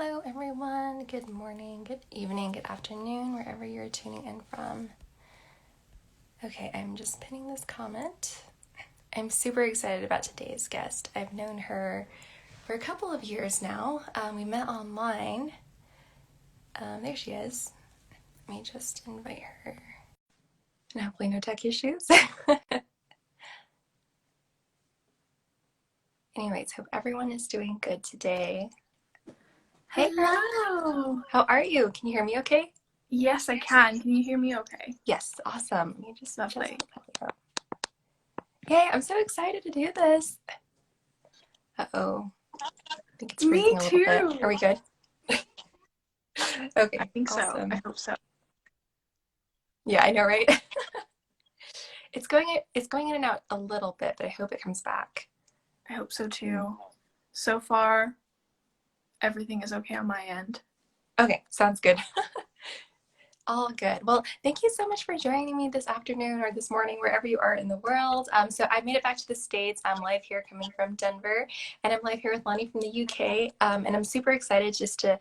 Hello, everyone. Good morning, good evening, good afternoon, wherever you're tuning in from. Okay, I'm just pinning this comment. I'm super excited about today's guest. I've known her for a couple of years now. We met online. There she is. Let me just invite her. And hopefully no tech issues. Anyways, hope everyone is doing good today. Hey, girl. Hello. How are you? Can you hear me okay? Yes, I can. Can you hear me okay? Yes, awesome. You just Lovely. Yay, I'm so excited to do this. Uh-oh. I think it's Me freezing a little too. bit. Are we good? I Okay, think so. awesome. I hope so. Yeah, I know, right? It's going in and out a little bit, but I hope it comes back. I hope so too. So far, everything is okay on my end. Okay, sounds good. All good. Well, thank you so much for joining me this afternoon or this morning, wherever you are in the world. So I made it back to the States. I'm live here coming from Denver, and I'm live here with Loni from the UK. And I'm super excited just to,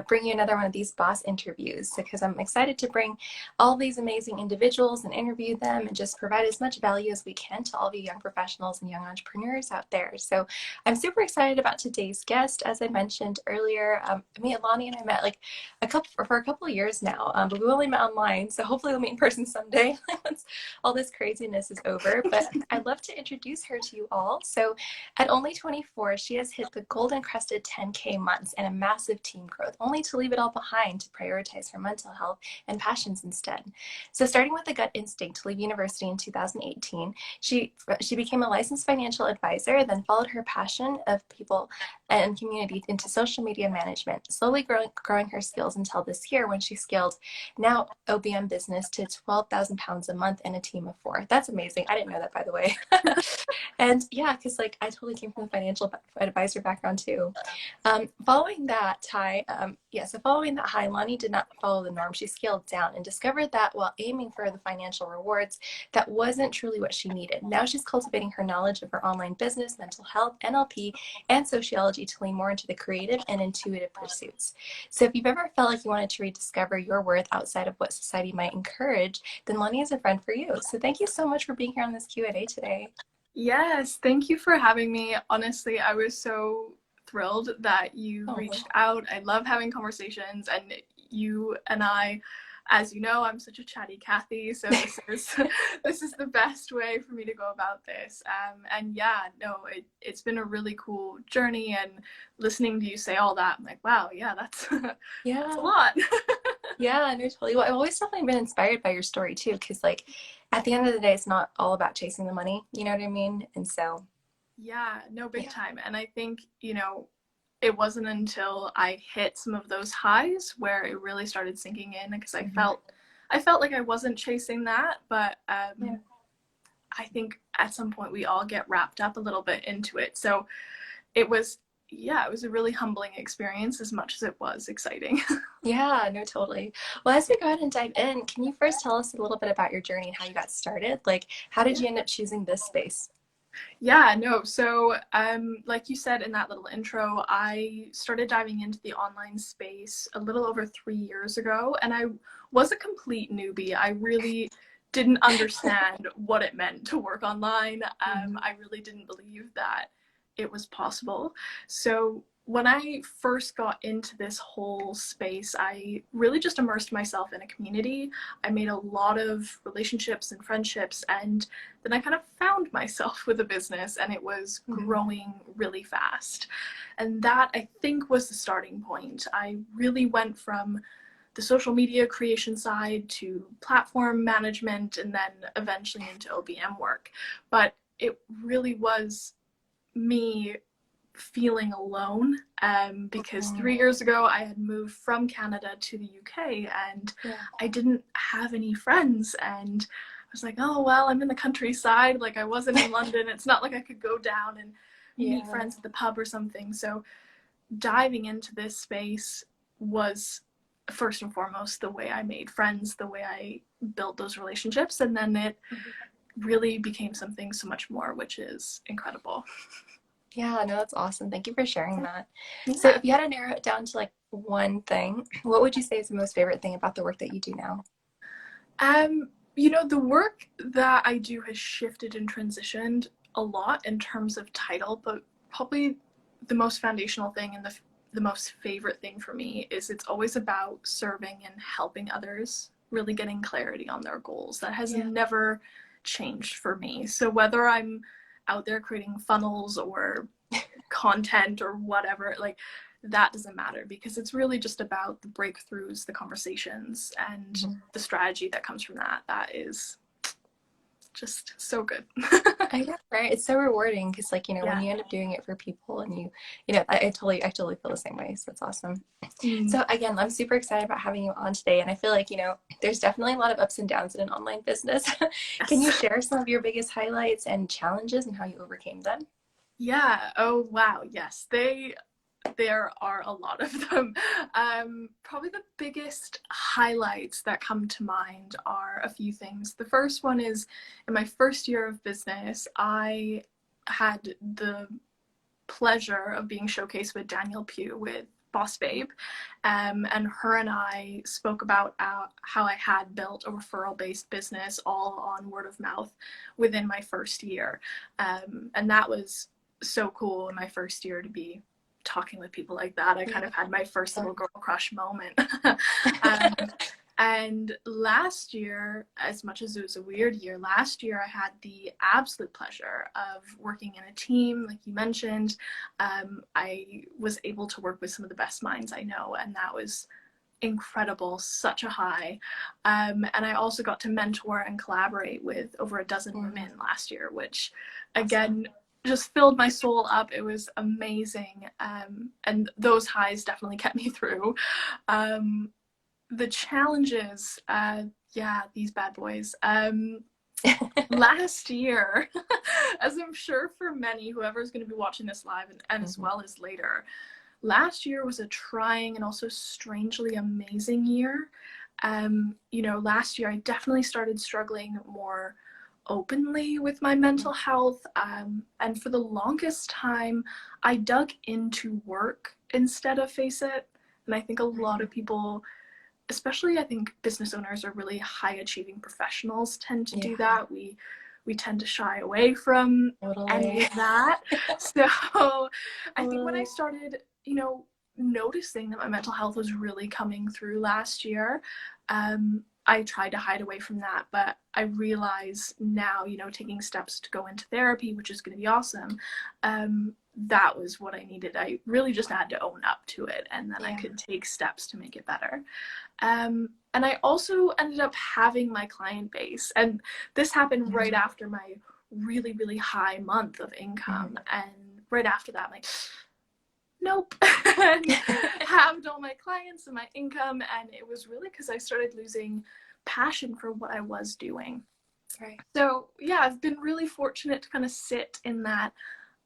bring you another one of these boss interviews because I'm excited to bring all these amazing individuals and interview them and just provide as much value as we can to all of you young professionals and young entrepreneurs out there. So I'm super excited about today's guest. As I mentioned earlier, me and Loni and I met for a couple of years now, but we only met online, so hopefully we'll meet in person someday once all this craziness is over. But I'd love to introduce her to you all. So at only 24, she has hit the gold-encrusted 10K months and a massive team growth, only to leave it all behind to prioritize her mental health and passions instead. So starting with a gut instinct to leave university in 2018, she became a licensed financial advisor, then followed her passion of people and community into social media management, slowly growing her skills until this year when she scaled now OBM business to 12,000 pounds a month and a team of 4. That's amazing. I didn't know that, by the way. And yeah, because I totally came from a financial advisor background too. Following that high, Loni did not follow the norm. She scaled down and discovered that while aiming for the financial rewards, that wasn't truly what she needed. Now she's cultivating her knowledge of her online business, mental health, NLP, and sociology to lean more into the creative and intuitive pursuits. So if you've ever felt like you wanted to rediscover your worth outside of what society might encourage, then Loni is a friend for you. So thank you so much for being here on this Q&A today. Yes, thank you for having me. Honestly, I was so thrilled that you reached out. I love having conversations, and you and I, as you know, I'm such a chatty Cathy, so this is the best way for me to go about this. And yeah, no, it's been a really cool journey, and listening to you say all that, I'm like, wow, yeah, that's that's a lot. Yeah, no, totally. Well, I've always definitely been inspired by your story too, because at the end of the day, it's not all about chasing the money. You know what I mean? And so. Yeah, no, big time. And I think, it wasn't until I hit some of those highs where it really started sinking in because I felt like I wasn't chasing that, but I think at some point we all get wrapped up a little bit into it. So it was a really humbling experience as much as it was exciting. Yeah, no, totally. Well, as we go ahead and dive in, can you first tell us a little bit about your journey and how you got started? Like, how did you end up choosing this space? Yeah, no. So, like you said in that little intro, I started diving into the online space a little over 3 years ago, and I was a complete newbie. I really didn't understand what it meant to work online. I really didn't believe that it was possible. So, when I first got into this whole space, I really just immersed myself in a community. I made a lot of relationships and friendships, and then I kind of found myself with a business, and it was growing really fast. And that, I think, was the starting point. I really went from the social media creation side to platform management and then eventually into OBM work. But it really was me feeling alone because 3 years ago I had moved from Canada to the UK, and I didn't have any friends, and I was like, oh well, I'm in the countryside, like I wasn't in London, it's not like I could go down and meet friends at the pub or something. So diving into this space was first and foremost the way I made friends, the way I built those relationships, and then it really became something so much more, which is incredible. Yeah, no, that's awesome. Thank you for sharing that. Yeah. So if you had to narrow it down to one thing, what would you say is the most favorite thing about the work that you do now? Um, the work that I do has shifted and transitioned a lot in terms of title, but probably the most foundational thing and the most favorite thing for me is it's always about serving and helping others, really getting clarity on their goals. That has Yeah. never changed for me. So whether I'm out there creating funnels or content or whatever, like that doesn't matter because it's really just about the breakthroughs, the conversations, and Mhm. the strategy that comes from that. That is just so good. I know, right? It's so rewarding because, like, when Yeah. you end up doing it for people and I totally feel the same way. So that's awesome. Mm, So again, I'm super excited about having you on today. And I feel like, there's definitely a lot of ups and downs in an online business. Can you yes. share some of your biggest highlights and challenges and how you overcame them? Yeah. Oh wow. Yes. There are a lot of them. Probably the biggest highlights that come to mind are a few things. The first one is in my first year of business, I had the pleasure of being showcased with Danielle Pugh with Boss Babe. And her and I spoke about how I had built a referral based business all on word of mouth within my first year. And that was so cool in my first year to be talking with people like that. I kind Yeah. of had my first little girl crush moment. um, and last year, as much as it was a weird year, last year I had the absolute pleasure of working in a team, like you mentioned. I was able to work with some of the best minds I know, and that was incredible, such a high. And I also got to mentor and collaborate with over a dozen Mhm. women last year, which Awesome. again just filled my soul up. It was amazing. And those highs definitely kept me through. Um, the challenges, yeah, these bad boys. Last year, as I'm sure for many, whoever's going to be watching this live and as Mhm. well as later, last year was a trying and also strangely amazing year. Last year I definitely started struggling more openly with my mental health. And for the longest time, I dug into work instead of face it. And I think a lot Mhm. of people, especially I think business owners or really high achieving professionals, tend to do Yeah, that. We tend to shy away from any totally. of that. So I think when I Oh, started, noticing that my mental health was really coming through last year, I tried to hide away from that, but I realize now, taking steps to go into therapy, which is going to be awesome. That was what I needed. I really just had to own up to it, and then I yeah. could take steps to make it better. And I also ended up having my client base, and this happened right Mhm. after my really, really high month of income. Mhm. And right after that, I'm like, nope, and halved all my clients and my income. And it was really because I started losing passion for what I was doing. Right. So, yeah, I've been really fortunate to kind of sit in that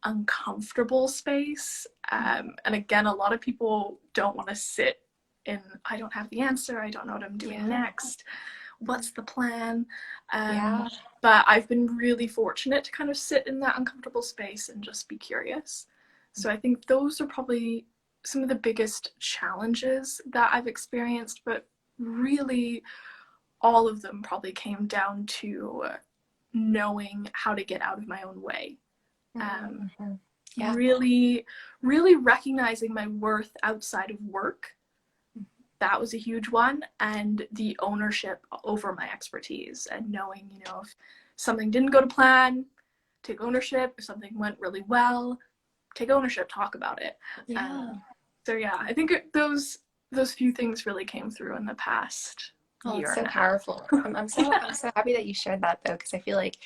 uncomfortable space. And again, a lot of people don't want to sit in, I don't have the answer, I don't know what I'm doing Yeah. next, what's the plan? Um, Yeah. but I've been really fortunate to kind of sit in that uncomfortable space and just be curious. So I think those are probably some of the biggest challenges that I've experienced, but really all of them probably came down to knowing how to get out of my own way. Um, Mm-hmm. Yeah. really, really recognizing my worth outside of work. That was a huge one. And the ownership over my expertise and knowing, if something didn't go to plan, take ownership. If something went really well, take ownership, talk about it. Yeah. So yeah, I think those few things really came through in the past Oh, it's year so and a half. powerful. I'm so happy that you shared that though, because I feel like,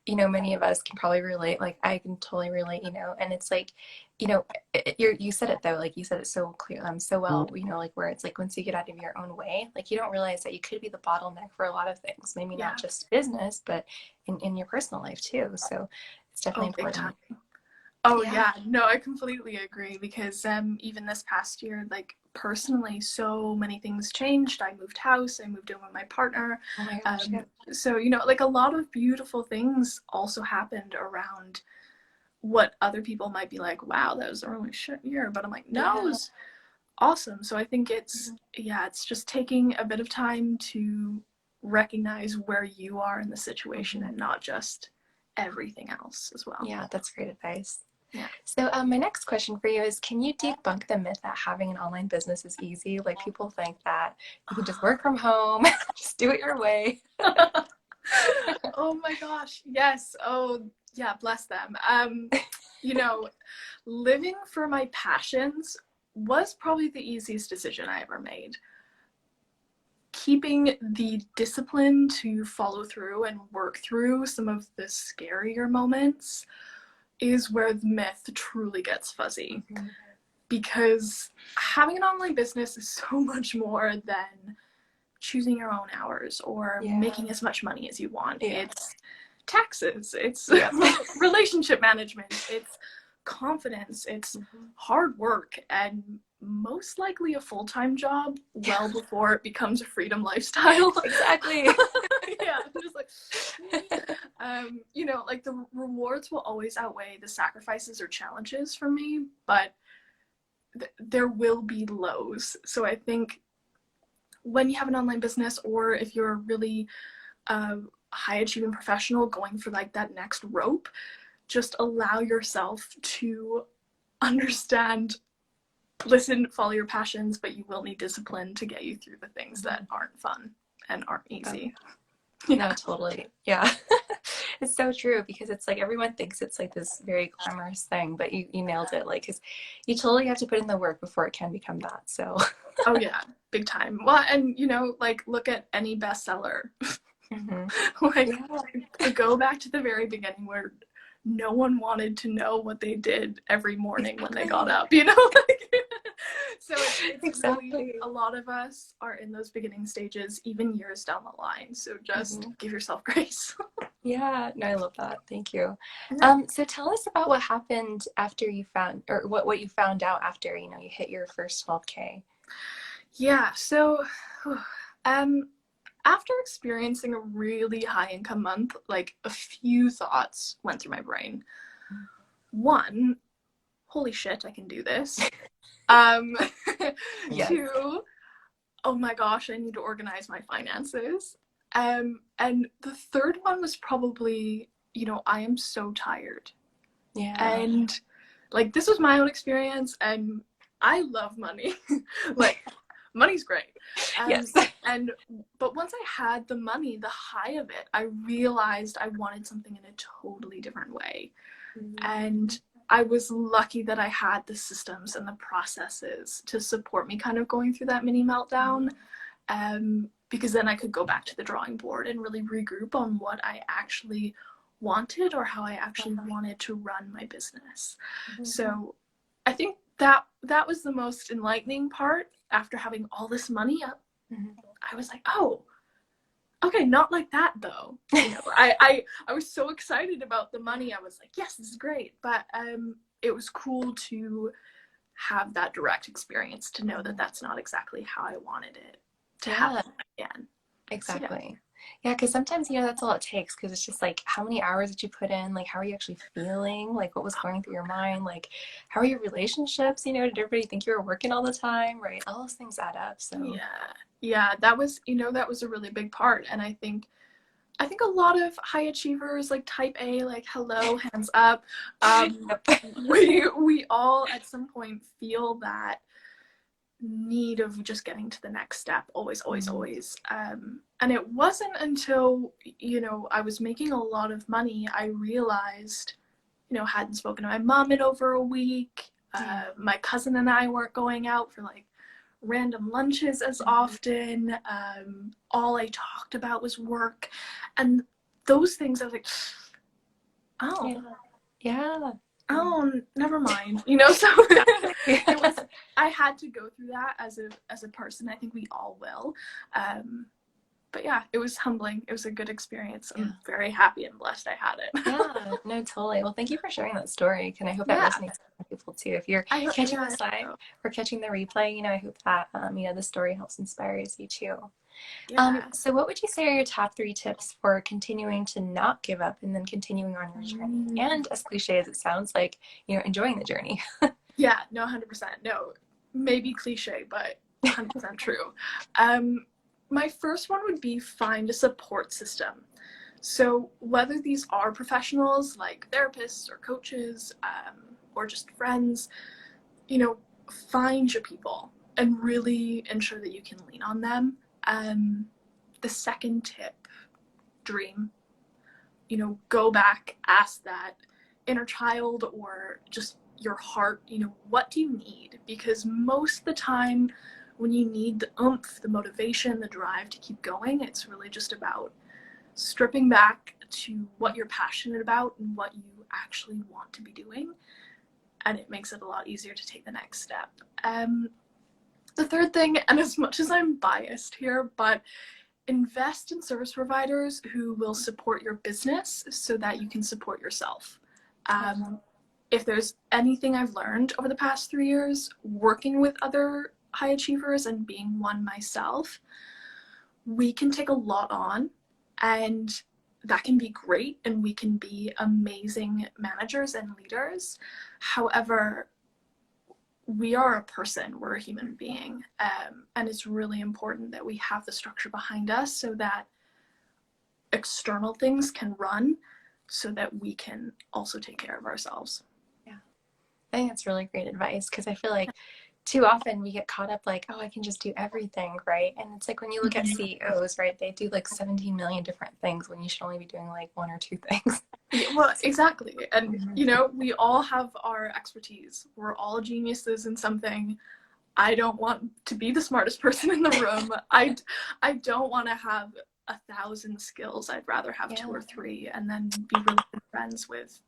many of us can probably relate. Like I can totally relate, and it's like, you said it though, like you said it so clear, so well, like where it's like once you get out of your own way, like you don't realize that you could be the bottleneck for a lot of things, maybe not Yeah. just business, but in your personal life too. So it's definitely Oh, big time. important. Oh Yeah. yeah, no, I completely agree because even this past year, like personally, so many things changed. I moved house, I moved in with my partner. Oh my gosh. Um, Yeah. so like a lot of beautiful things also happened around what other people might be like, wow, that was a really shit year. But I'm like, no, it Yeah. was Awesome. So I think it's, Mhm. yeah, it's just taking a bit of time to recognize where you are in the situation Mhm. and not just everything else as well. Yeah, that's great advice. Yeah. So, my next question for you is, can you debunk the myth that having an online business is easy? Like, people think that you can just work from home, just do it your way. Oh my gosh. Yes. Oh, yeah, bless them. You know, living for my passions was probably the easiest decision I ever made. Keeping the discipline to follow through and work through some of the scarier moments is where the myth truly gets fuzzy. Mhm. Because having an online business is so much more than choosing your own hours or Yeah, making as much money as you want. yeah, It's taxes, it's yep. relationship management, it's confidence, it's Mhm. hard work, and most likely a full-time job Yeah, well before it becomes a freedom lifestyle. exactly. Yeah, I'm just like, you know, like the rewards will always outweigh the sacrifices or challenges for me, but there will be lows. So I think when you have an online business, or if you're a really high achieving professional going for like that next rope, just allow yourself to understand, listen, follow your passions, but you will need discipline to get you through the things that Mhm. aren't fun and aren't Oh, easy. no, Yeah. totally. Yeah. It's so true because it's like everyone thinks it's like this very glamorous thing, but you nailed it. Like, because you totally have to put in the work before it can become that. So, Oh yeah, big time. Well, and you know, like look at any bestseller. mhm. Like Yeah, go back to the very beginning where no one wanted to know what they did every morning when they got exactly. up, you know? Like, so it's really, Exactly. a lot of us are in those beginning stages, even years down the line. So just Mhm. give yourself grace. Yeah, no, I love that. Thank you. Yeah. So tell us about what happened after you found, or what you found out after, you hit your first 12K. Yeah. So, um, after experiencing a really high income month, like a few thoughts went through my brain. One, holy shit, I can do this. Um, Yes. two, oh my gosh, I need to organize my finances. And the third one was probably, I am so tired. Yeah. And like this was my own experience, and I love money. Like money's great. Um, Yes. and but once I had the money, the high of it, I realized I wanted something in a totally different way. Mhm. And I was lucky that I had the systems and the processes to support me kind of going through that mini meltdown, because then I could go back to the drawing board and really regroup on what I actually wanted or how I actually Uh-huh. wanted to run my business. Mhm. So I think that was the most enlightening part. After having all this money up, Mhm. I was like, oh, okay, not like that though. I was so excited about the money. I was like, yes, this is great. But it was cool to have that direct experience to know that Mhm. that's not exactly how I wanted it to Yeah, happen again. So yeah. exactly. Yeah, because sometimes, that's all it takes because it's just like, how many hours did you put in? Like, how are you actually feeling? Like, what was going through your mind? Like, how are your relationships? Did everybody think you were working all the time? Right? All those things add up. So, Yeah. Yeah, that was a really big part. And I think a lot of high achievers, like type A, like hello, hands up, yep. we all at some point feel that need of just getting to the next step, always, always, Mhm. always. And it wasn't until I was making a lot of money, I realized, hadn't spoken to my mom in over a week. Yeah. My cousin and I weren't going out for like random lunches as Mhm. often. All I talked about was work, and those things. I was like, oh, Yeah. Yeah. oh, never mind. So Exactly. it was. I had to go through that as a person. I think we all will. Um, but yeah, it was humbling. It was a good experience. Yeah. I'm very happy and blessed I had it. Yeah, no, totally. Well, thank you for sharing that story. And I hope that Yeah, resonates with other people too. If you're catching yeah, I this hope live so. or catching the replay, I hope that, the story helps inspires you too. Yeah. So what would you say are your top three tips for continuing to not give up and then continuing on your journey? Mm. And as cliche as it sounds, like, enjoying the journey. Yeah, no, 100%. No, maybe cliche, but 100% true. My first one would be find a support system. So whether these are professionals like therapists or coaches, or just friends, you know, find your people and really ensure that you can lean on them. The second tip, dream. You know, go back, ask that inner child or just your heart, you know, what do you need? Because most of the time when you need the oomph, the motivation, the drive to keep going, it's really just about stripping back to what you're passionate about and what you actually want to be doing. And it makes it a lot easier to take the next step. The third thing, and as much as I'm biased here, but invest in service providers who will support your business so that you can support yourself. If there's anything I've learned over the past 3 years, working with other high achievers and being one myself, we can take a lot on, and that can be great, and we can be amazing managers and leaders. However, we are a person, we're a human being, and it's really important that we have the structure behind us so that external things can run so that we can also take care of ourselves. Yeah, I think that's really great advice, because I feel like too often we get caught up like, oh, I can just do everything, right? And it's like when you look at CEOs, right, they do like 17 million different things when you should only be doing like one or two things. Yeah, well, exactly. And, you know, we all have our expertise. We're all geniuses in something. I don't want to be the smartest person in the room. I don't want to have 1,000 skills. I'd rather have 2 or 3 and then be really good friends with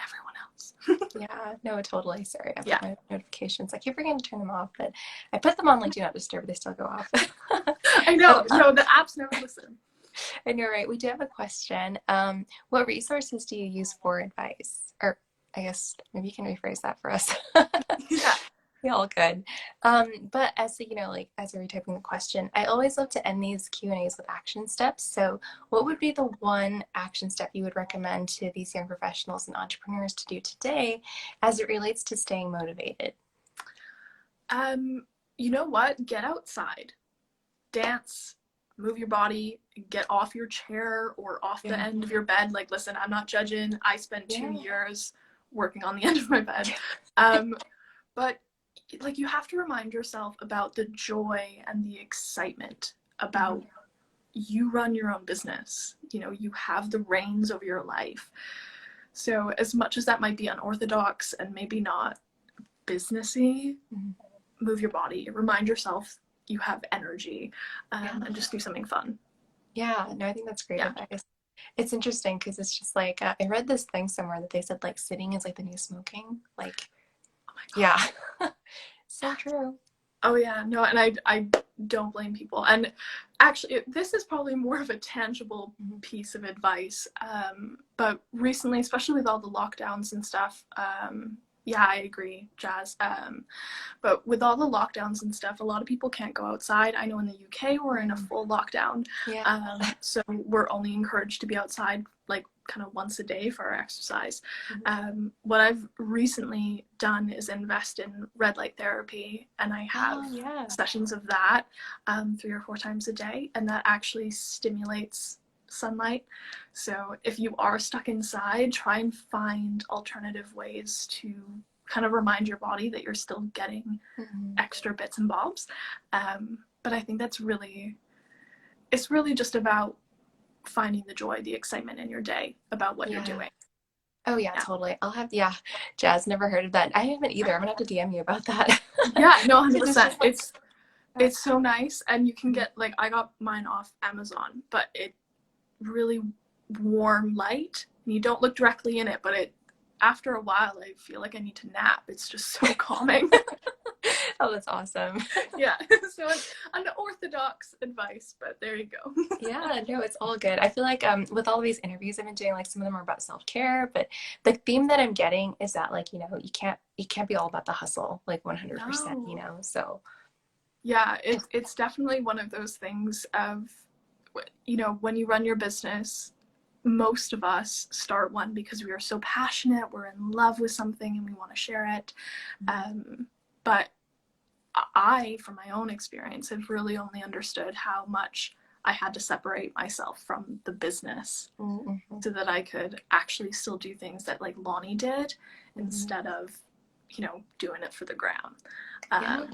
everyone else. Yeah, no, totally. Sorry, I've Yeah. got my notifications. I keep forgetting to turn them off, but I put them on like do not disturb, they still go off. I know. No, the apps never listen. And you're right. We do have a question. What resources do you use for advice? Or I guess maybe you can rephrase that for us. Yeah. Yeah, all good. But as you know, like as you're retyping the question, I always love to end these Q&As with action steps. So what would be the one action step you would recommend to these young professionals and entrepreneurs to do today as it relates to staying motivated? You know what? Get outside. Dance. Move your body. Get off your chair or off the end of your bed. Like, listen, I'm not judging. I spent 2 years working on the end of my bed. But like, you have to remind yourself about the joy and the excitement about you run your own business. You know, you have the reins over your life. So as much as that might be unorthodox and maybe not businessy, move your body. Remind yourself you have energy, and just do something fun. Yeah, no, I think that's great advice. It's interesting because it's just like I read this thing somewhere that they said like sitting is like the new smoking. Like, oh my God. Yeah, so true. Oh yeah, no, and I don't blame people. And actually, this is probably more of a tangible piece of advice. But recently, especially with all the lockdowns and stuff, yeah, I agree, Jazz. But with all the lockdowns and stuff, a lot of people can't go outside. I know in the UK we're in a full lockdown. Yeah. So we're only encouraged to be outside like kind of once a day for our exercise. What I've recently done is invest in red light therapy, and I have sessions of that 3 or 4 times a day, and that actually stimulates sunlight. So if you are stuck inside, try and find alternative ways to kind of remind your body that you're still getting extra bits and bobs. But I think it's really just about finding the joy, the excitement in your day about what you're doing. Oh yeah, totally. I'll have Jazz, never heard of that. I haven't either. I'm gonna have to DM you about that. Yeah, no, 100%. It's so nice, and you can get like, I got mine off Amazon, but it really warm light, and you don't look directly in it, but it after a while I feel like I need to nap. It's just so calming. Oh, that's awesome. Yeah, so it's unorthodox advice, but there you go. Yeah, no, it's all good. I feel like with all of these interviews I've been doing, like some of them are about self-care, but the theme that I'm getting is that like, you know, you can't be all about the hustle, like 100%, you know. So yeah, it's definitely one of those things of, you know, when you run your business, most of us start one because we are so passionate, we're in love with something and we want to share it. But I, from my own experience, have really only understood how much I had to separate myself from the business Mm-hmm. so that I could actually still do things that like Loni did Mm-hmm. instead of, doing it for the gram. Yeah.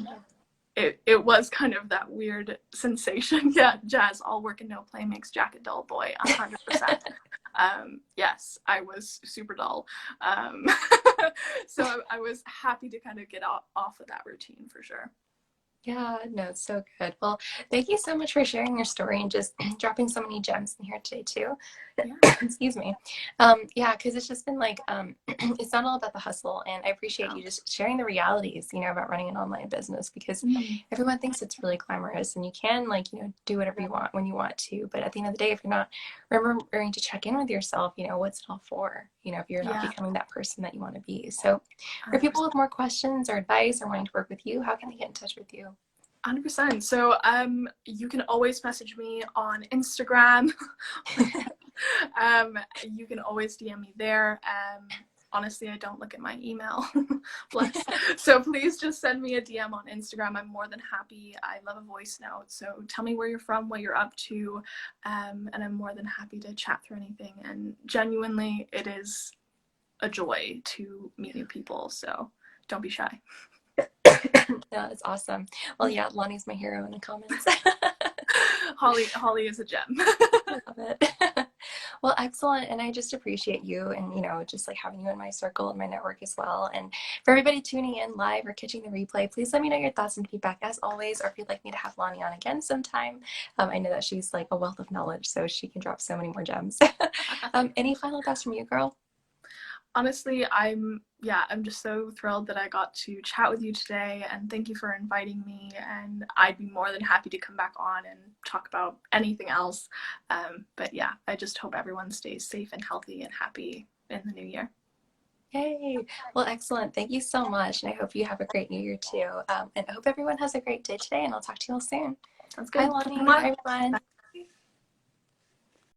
It was kind of that weird sensation. Yeah, Jazz, all work and no play makes Jack a dull boy, 100%. Yes, I was super dull. Um, so I was happy to kind of get off of that routine for sure. Yeah, no, it's so good. Well, thank you so much for sharing your story and just dropping so many gems in here today too. Yeah, Excuse me. Yeah, because it's just been like it's not all about the hustle, and I appreciate no. you just sharing the realities, about running an online business because everyone thinks it's really glamorous and you can like, do whatever you want when you want to, but at the end of the day, if you're not remembering to check in with yourself, what's it all for? If you're not Yeah, becoming that person that you want to be. So, for people 100%. with more questions or advice or wanting to work with you, how can they get in touch with you? 100%. So you can always message me on Instagram. You can always DM me there. Honestly, I don't look at my email. Bless. So please just send me a DM on Instagram. I'm more than happy. I love a voice note. So tell me where you're from, what you're up to, and I'm more than happy to chat through anything. And genuinely, it is a joy to meet new people. So don't be shy. Yeah, it's awesome. Well, yeah, Lonnie's my hero in the comments. Holly is a gem. I love it. Well, excellent. And I just appreciate you and, just like having you in my circle and my network as well. And for everybody tuning in live or catching the replay, please let me know your thoughts and feedback as always, or if you'd like me to have Lonnie on again sometime. I know that she's like a wealth of knowledge, so she can drop so many more gems. Any final thoughts from you, girl? Honestly, I'm just so thrilled that I got to chat with you today, and thank you for inviting me, and I'd be more than happy to come back on and talk about anything else. But yeah, I just hope everyone stays safe and healthy and happy in the new year. Yay. Well, excellent. Thank you so much. And I hope you have a great new year too. And I hope everyone has a great day today, and I'll talk to you all soon. Sounds Bye, good. Lonnie. Bye. Bye, everyone.